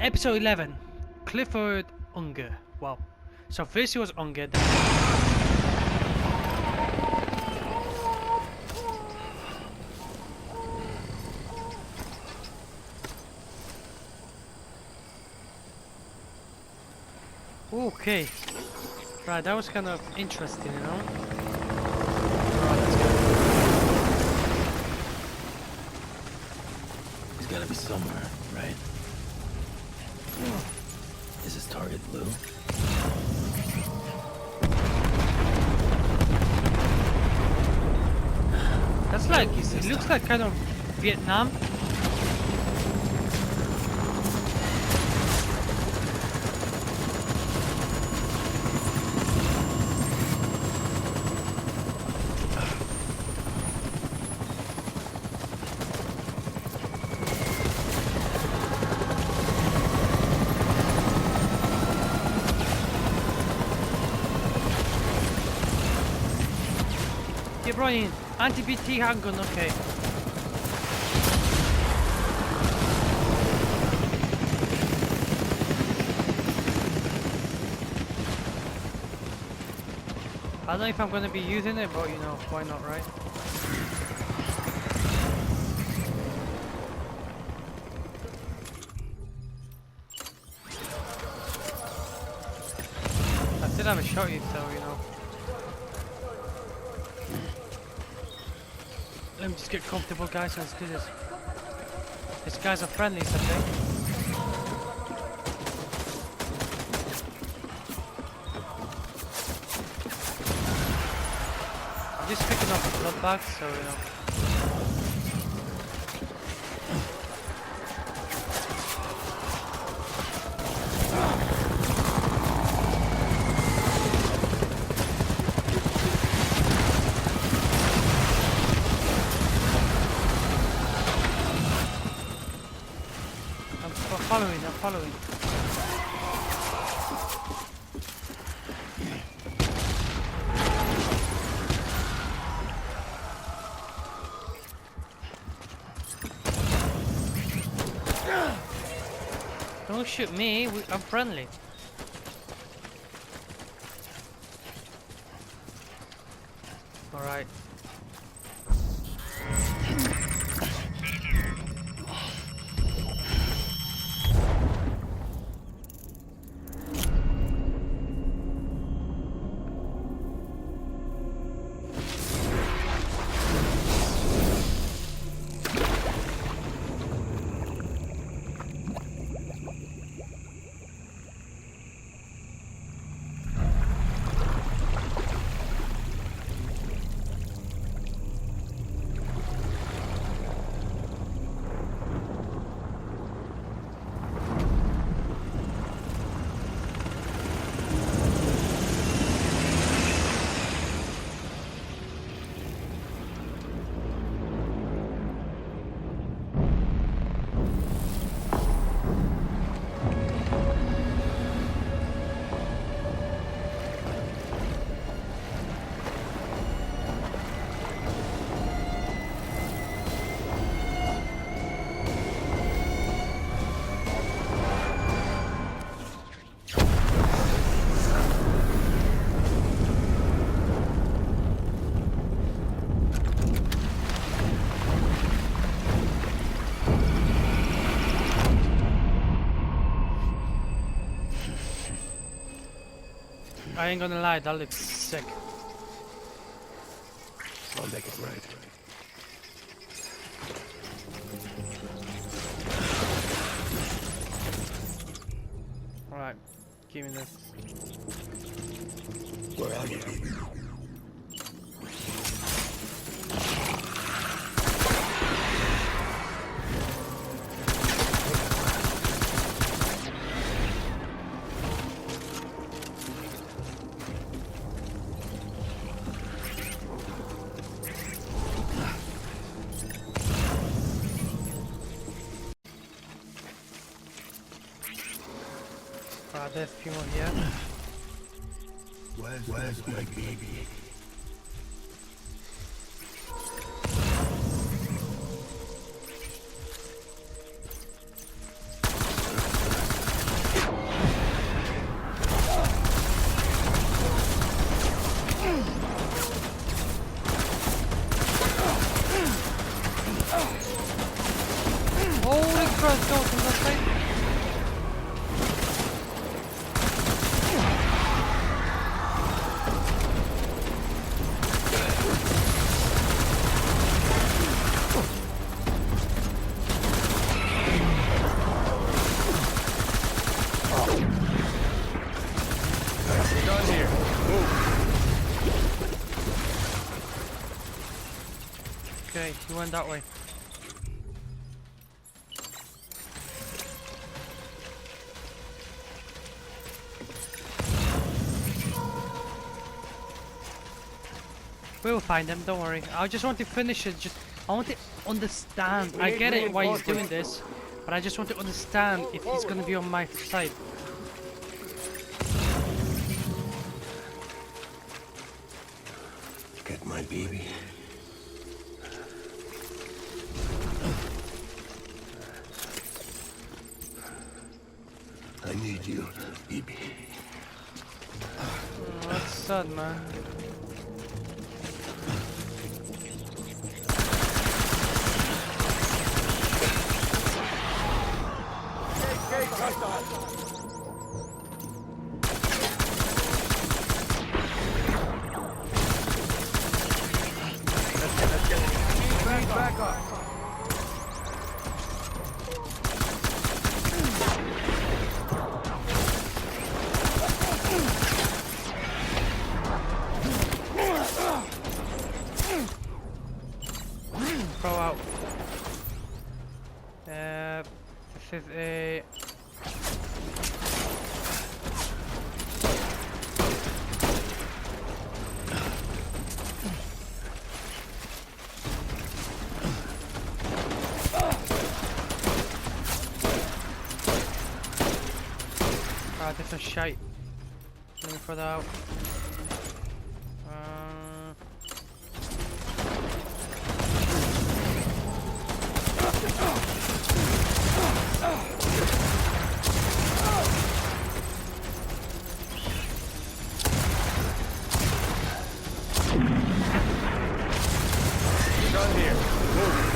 Episode 11. Clifford Unger. Wow. So first it was Unger, then... Okay. Right, that was kind of interesting, you know? Right, let's go. He's gotta be somewhere, right? Is his target blue? That's like, it looks like kind of Vietnam. De Bruyne, anti-BT handgun, okay. I don't know if I'm gonna be using it, but you know, why not, right? I still haven't shot you, so you know. Let me just get comfortable, guys. Let's do this. These guys are friendlies, I think. I'm just picking up the blood bags, so you know. I'm following. Don't shoot me, I'm friendly. Alright. I ain't gonna lie, that looks sick. I'll make it right. Alright, give me this. Where are you? There's a few more here. Where's my baby? Holy crap, go from that side. We're done here. Move. Okay, he went that way. We'll find him, don't worry. I just want to finish it, I want to understand. I get it why he's doing this, but I just want to understand if he's gonna be on my side. Get my baby. I need you, baby. Oh, that's sad, man. Back up. Throw out. This is a... Ah, this is shite. Let me throw that out. We're done here. Move.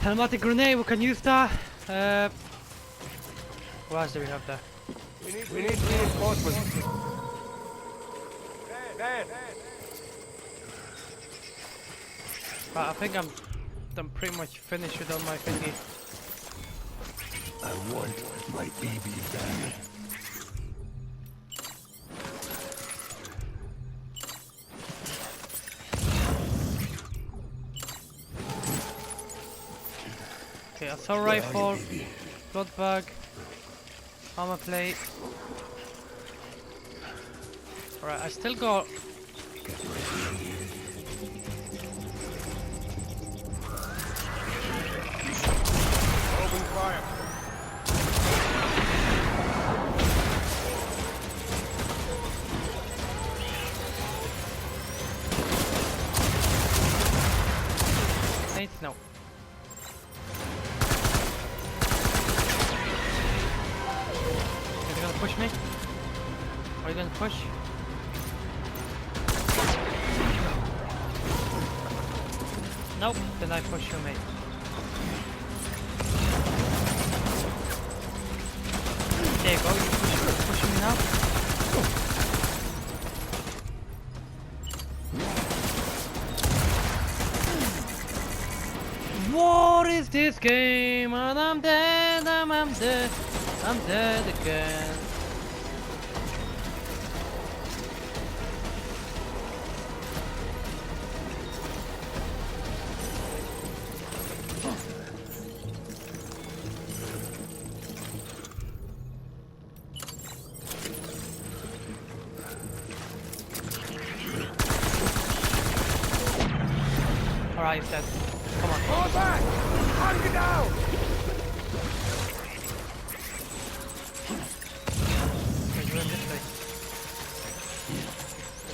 Pneumatic grenade, we can use that. What else do we have there? We need reinforcements. Man. Right, I think I'm pretty much finished with all my thingy. I want my baby back. Okay, assault rifle, blood bag, armor plate. Alright, I still got... Open fire. Nades? No. Are you gonna push me? Are you gonna push? Nope, then I push you, mate. There you go, you pushing me now? What is this game? And I'm dead, I'm dead again. Alright, he's dead. Come on. Fall back! Hunker down! Okay, you went this way.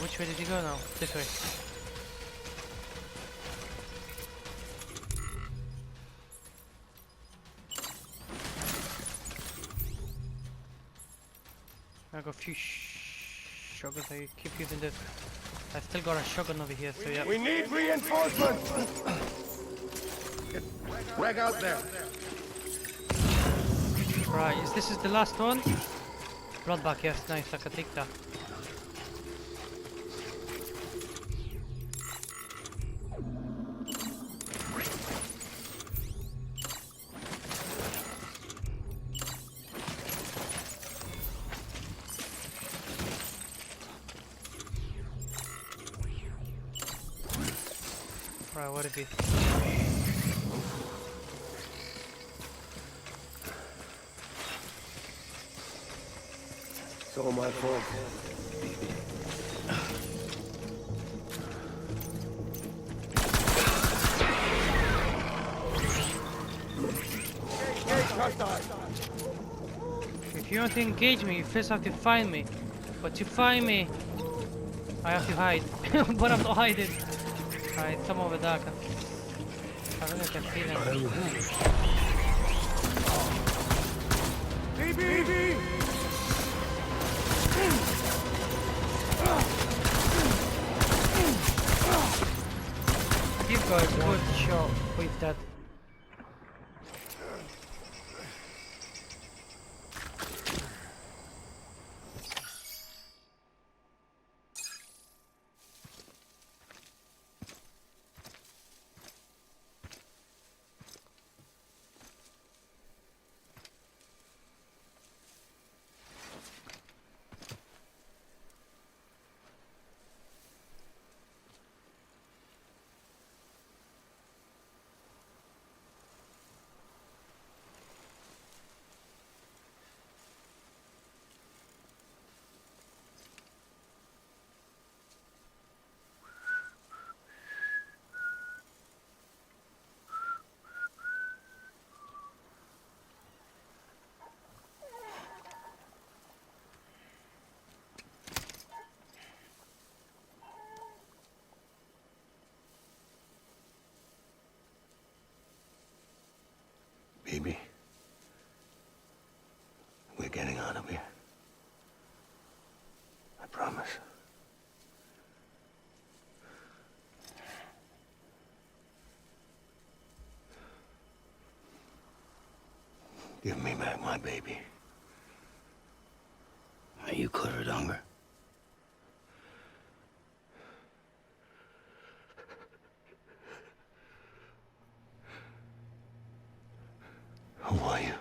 Which way did you go now? This way. I got a few shotguns. I keep using this. I still got a shotgun over here, so yeah. We need reinforcements! Rag out there. Right, this is the last one? Bloodbath, yes, nice, I can take that. Right, what is he? It's all my fault. If you want to engage me, you first have to find me. But to find me, I have to hide. But I'm not hiding. Alright, come over there. I think I can feel him. BB! You've got a good shot with that. Baby. We're getting out of here. I promise. Give me back my baby. Are you Clifford Unger? Who are you?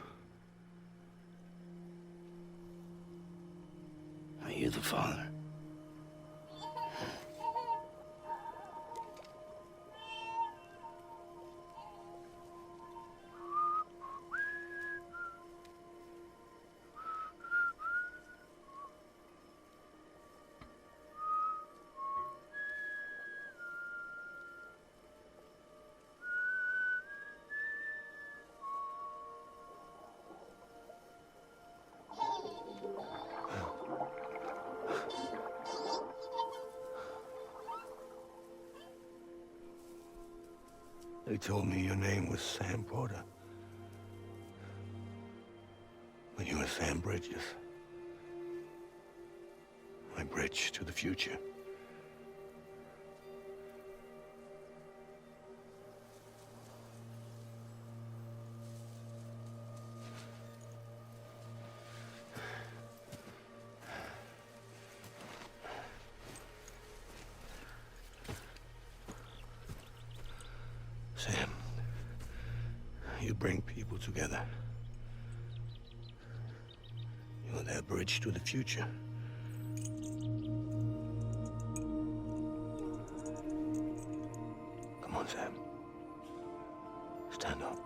Are you the father? They told me your name was Sam Porter. But you were Sam Bridges. My bridge to the future. Sam, you bring people together. You're their bridge to the future. Come on, Sam. Stand up.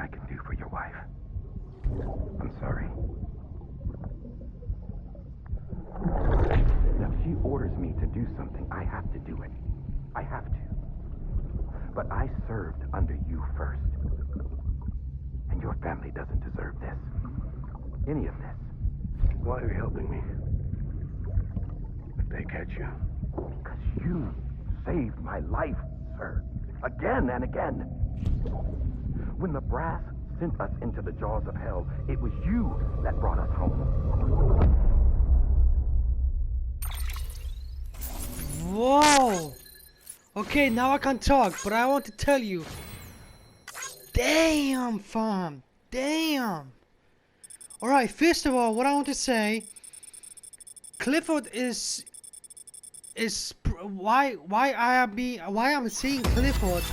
I can do for your wife. I'm sorry. If she orders me to do something, I have to do it. I have to. But I served under you first. And your family doesn't deserve this. Any of this. Why are you helping me? If they catch you. Because you saved my life, sir. Again and again. When the brass sent us into the jaws of hell, it was you that brought us home. Whoa! Okay, now I can talk, but I want to tell you. Damn, fam! Damn! Alright, first of all, what I want to say, Clifford is why I'm seeing Clifford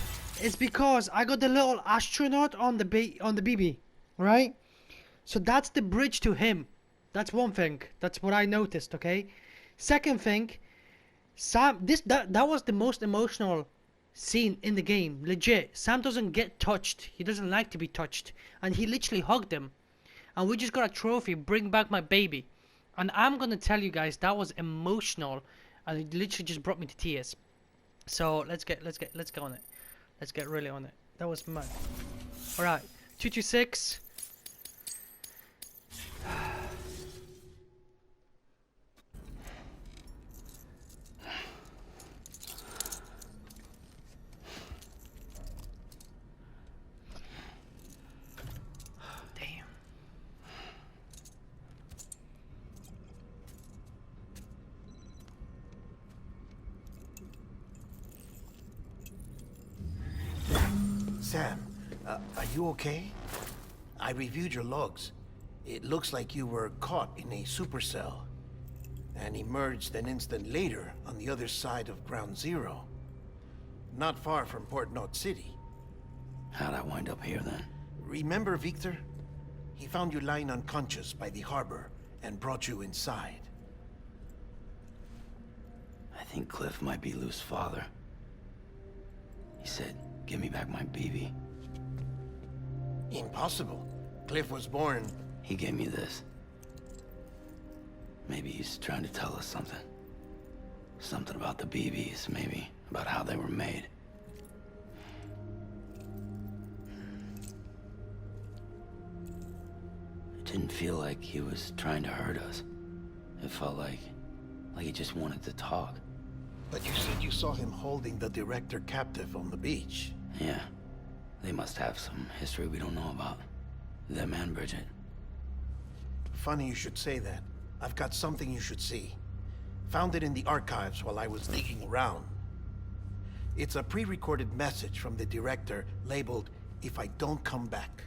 is because I got the little astronaut on the BB, right? So that's the bridge to him. That's one thing. That's what I noticed, okay? Second thing, Sam, that was the most emotional scene in the game. Legit. Sam doesn't get touched. He doesn't like to be touched. And he literally hugged him. And we just got a trophy, bring back my baby. And I'm gonna tell you guys, that was emotional. And it literally just brought me to tears. So let's get on it. Let's get really on it. That was mad. Alright, 226. Damn. Sam, are you okay? I reviewed your logs. It looks like you were caught in a supercell and emerged an instant later on the other side of Ground Zero. Not far from Port Knot City. How'd I wind up here then? Remember Victor? He found you lying unconscious by the harbor and brought you inside. I think Cliff might be Lou's father. He said, give me back my BB. Impossible. Cliff was born... He gave me this. Maybe he's trying to tell us something. Something about the BBs, maybe. About how they were made. It didn't feel like he was trying to hurt us. It felt like he just wanted to talk. But you said you saw him holding the director captive on the beach. Yeah. They must have some history we don't know about. Them and Bridget. Funny you should say that. I've got something you should see. Found it in the archives while I was digging around. It's a pre-recorded message from the director labeled, "If I don't come back."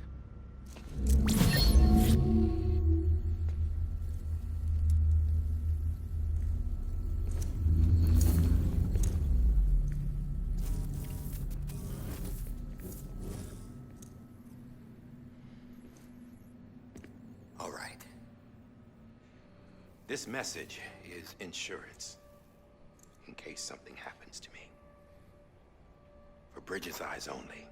All right. This message is insurance, in case something happens to me. For Bridget's eyes only.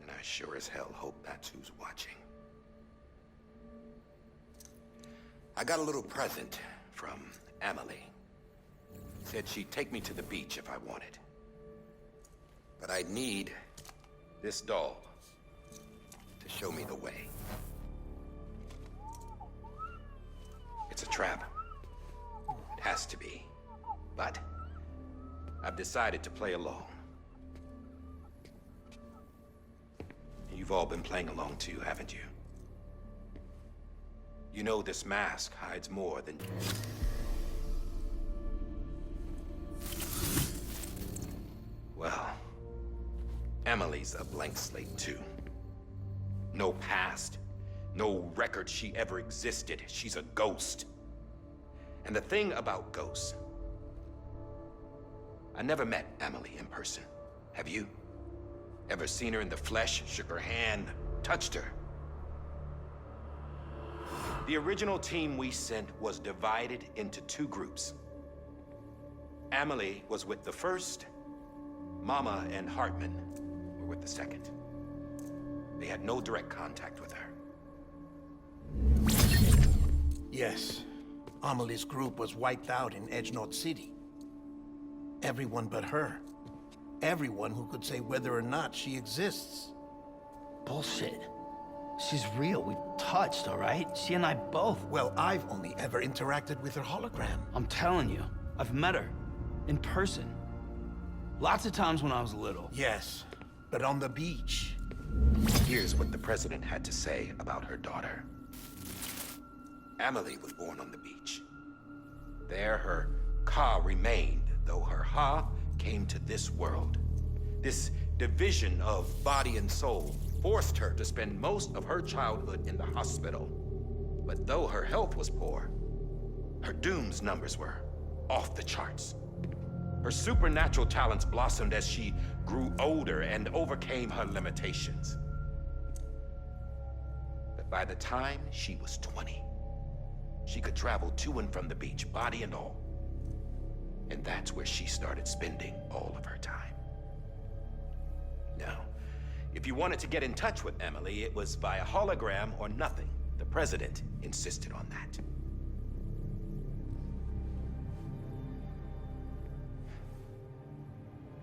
And I sure as hell hope that's who's watching. I got a little present from Amelie. Said she'd take me to the beach if I wanted. But I'd need this doll to show me the way. It's a trap. It has to be. But I've decided to play along. You've all been playing along too, haven't you? You know this mask hides more than... Well, Emily's a blank slate too. No past. No record she ever existed. She's a ghost. And the thing about ghosts... I never met Emily in person. Have you? Ever seen her in the flesh, shook her hand, touched her? The original team we sent was divided into two groups. Emily was with the first. Mama and Hartman were with the second. They had no direct contact with her. Yes. Amelie's group was wiped out in Edgenorth City. Everyone but her. Everyone who could say whether or not she exists. Bullshit. She's real. We've touched, all right? She and I both. Well, I've only ever interacted with her hologram. I'm telling you, I've met her. In person. Lots of times when I was little. Yes, but on the beach. Here's what the president had to say about her daughter. Amelie was born on the beach. There her Ka remained, though her Ha came to this world. This division of body and soul forced her to spend most of her childhood in the hospital. But though her health was poor, her Doom's numbers were off the charts. Her supernatural talents blossomed as she grew older and overcame her limitations. But by the time she was 20, she could travel to and from the beach, body and all. And that's where she started spending all of her time. Now, if you wanted to get in touch with Emily, it was via hologram or nothing. The president insisted on that.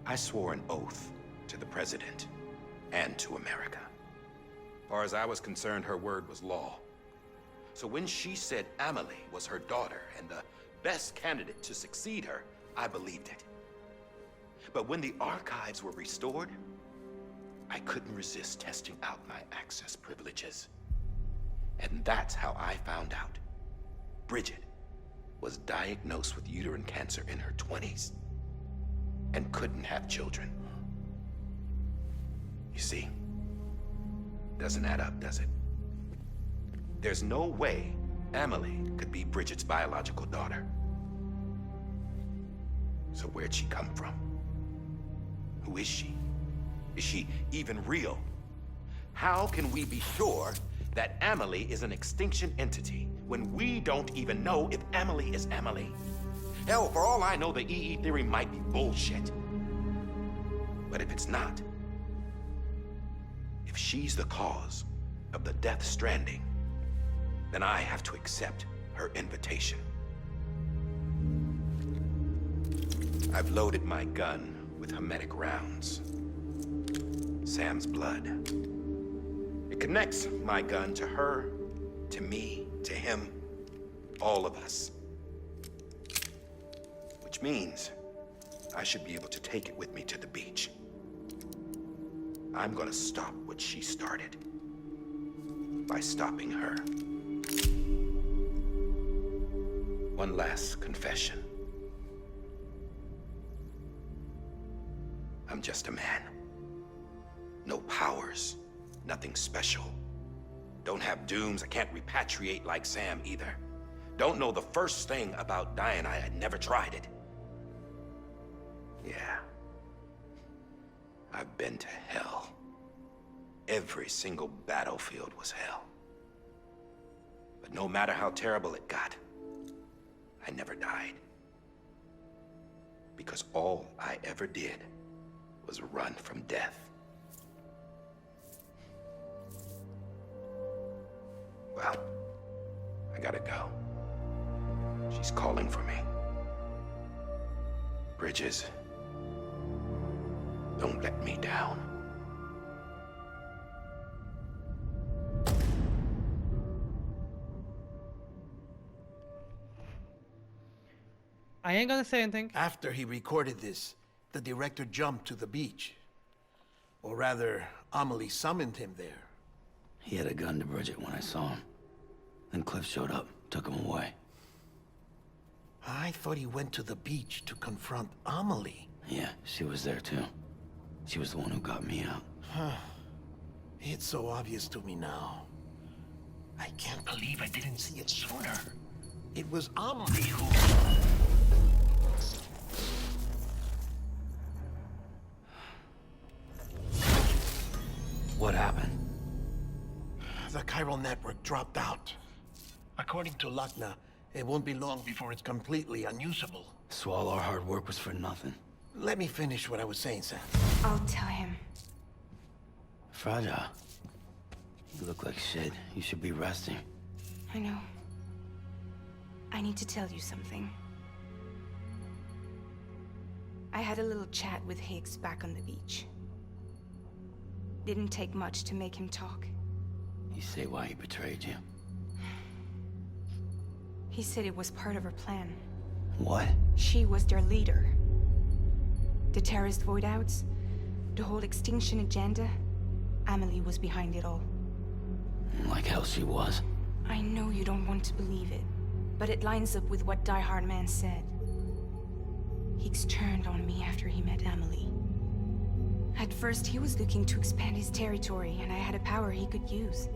I swore an oath to the president and to America. As far as I was concerned, her word was law. So when she said Amelie was her daughter and the best candidate to succeed her, I believed it. But when the archives were restored, I couldn't resist testing out my access privileges. And that's how I found out. Bridget was diagnosed with uterine cancer in her 20s and couldn't have children. You see, doesn't add up, does it? There's no way Amelie could be Bridget's biological daughter. So where'd she come from? Who is she? Is she even real? How can we be sure that Amelie is an extinction entity when we don't even know if Amelie is Amelie? Hell, for all I know, the EE theory might be bullshit. But if it's not, if she's the cause of the death stranding, then I have to accept her invitation. I've loaded my gun with hermetic rounds. Sam's blood. It connects my gun to her, to me, to him, all of us. Which means I should be able to take it with me to the beach. I'm gonna stop what she started by stopping her. One last confession. I'm just a man. No powers, nothing special. Don't have dooms, I can't repatriate like Sam either. Don't know the first thing about dying, I never tried it. Yeah. I've been to hell. Every single battlefield was hell. But no matter how terrible it got, I never died. Because all I ever did was run from death. Well, I gotta go. She's calling for me. Bridges, don't let me down. I ain't gonna say anything. After he recorded this, the director jumped to the beach. Or rather, Amelie summoned him there. He had a gun to Bridget when I saw him. Then Cliff showed up, took him away. I thought he went to the beach to confront Amelie. Yeah, she was there too. She was the one who got me out. It's so obvious to me now. I can't believe I didn't see it sooner. It was Amelie who... What happened? The chiral network dropped out. According to Lakna, it won't be long before it's completely unusable. So all our hard work was for nothing. Let me finish what I was saying, Sam. I'll tell him. Fragile. You look like shit. You should be resting. I know. I need to tell you something. I had a little chat with Higgs back on the beach. Didn't take much to make him talk. You say why he betrayed you. He said it was part of her plan. What? She was their leader. The terrorist void-outs, the whole extinction agenda, Amelie was behind it all. Like hell she was. I know you don't want to believe it, but it lines up with what Die Hard Man said. Higgs turned on me after he met Amelie. At first, he was looking to expand his territory, and I had a power he could use.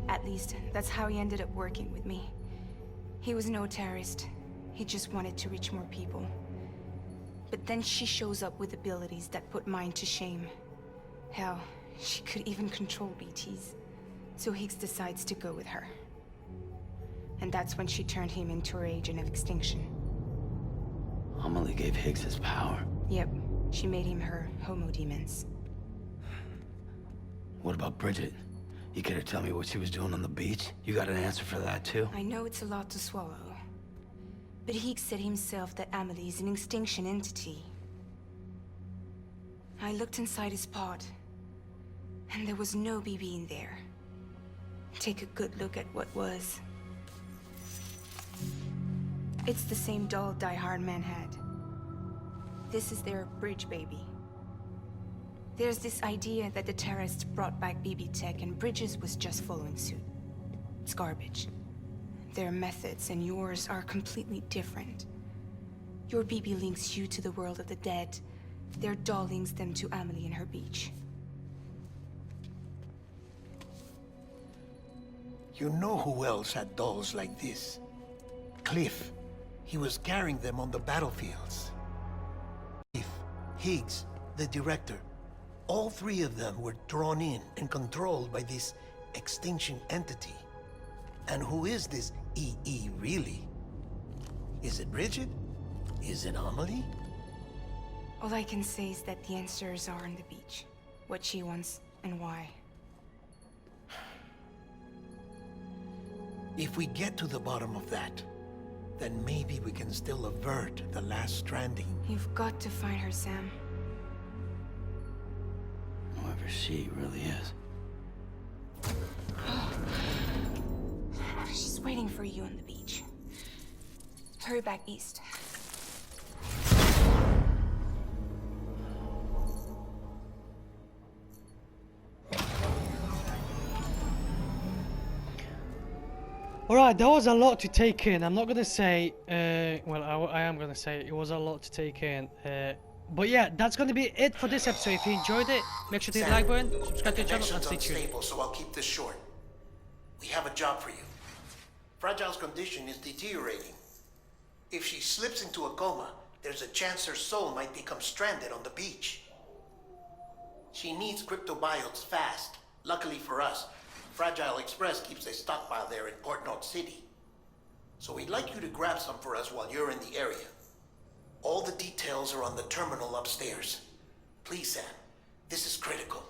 At least, that's how he ended up working with me. He was no terrorist. He just wanted to reach more people. But then she shows up with abilities that put mine to shame. Hell, she could even control BTs. So Higgs decides to go with her. And that's when she turned him into her agent of extinction. Amelie gave Higgs his power. Yep, she made him her homo demons. What about Bridget? You care to tell me what she was doing on the beach? You got an answer for that too? I know it's a lot to swallow. But Higgs said himself that Amelie is an extinction entity. I looked inside his pod, and there was no BB in there. Take a good look at what was. It's the same doll Die Hard Man had. This is their bridge baby. There's this idea that the terrorists brought back BB tech and Bridges was just following suit. It's garbage. Their methods and yours are completely different. Your BB links you to the world of the dead. Their doll links them to Amelie and her beach. You know who else had dolls like this? Cliff. He was carrying them on the battlefields. Cliff, Higgs, the director. All three of them were drawn in and controlled by this extinction entity. And who is this EE really? Is it Bridget? Is it Amelie? All I can say is that the answers are on the beach. What she wants and why. If we get to the bottom of that, then maybe we can still avert the last stranding. You've got to find her, Sam. Whoever she really is. She's waiting for you on the beach. Hurry back east. Alright, that was a lot to take in. I'm not gonna say, well, I am gonna say it was a lot to take in. But yeah, that's gonna be it for this episode. If you enjoyed it, make sure to hit the like button, subscribe to the channel, and stay tuned. Unstable, so I'll keep this short. We have a job for you. Fragile's condition is deteriorating. If she slips into a coma, there's a chance her soul might become stranded on the beach. She needs cryptobiotes fast. Luckily for us, Fragile Express keeps a stockpile there in Port North City. So we'd like you to grab some for us while you're in the area. All the details are on the terminal upstairs. Please, Sam, this is critical.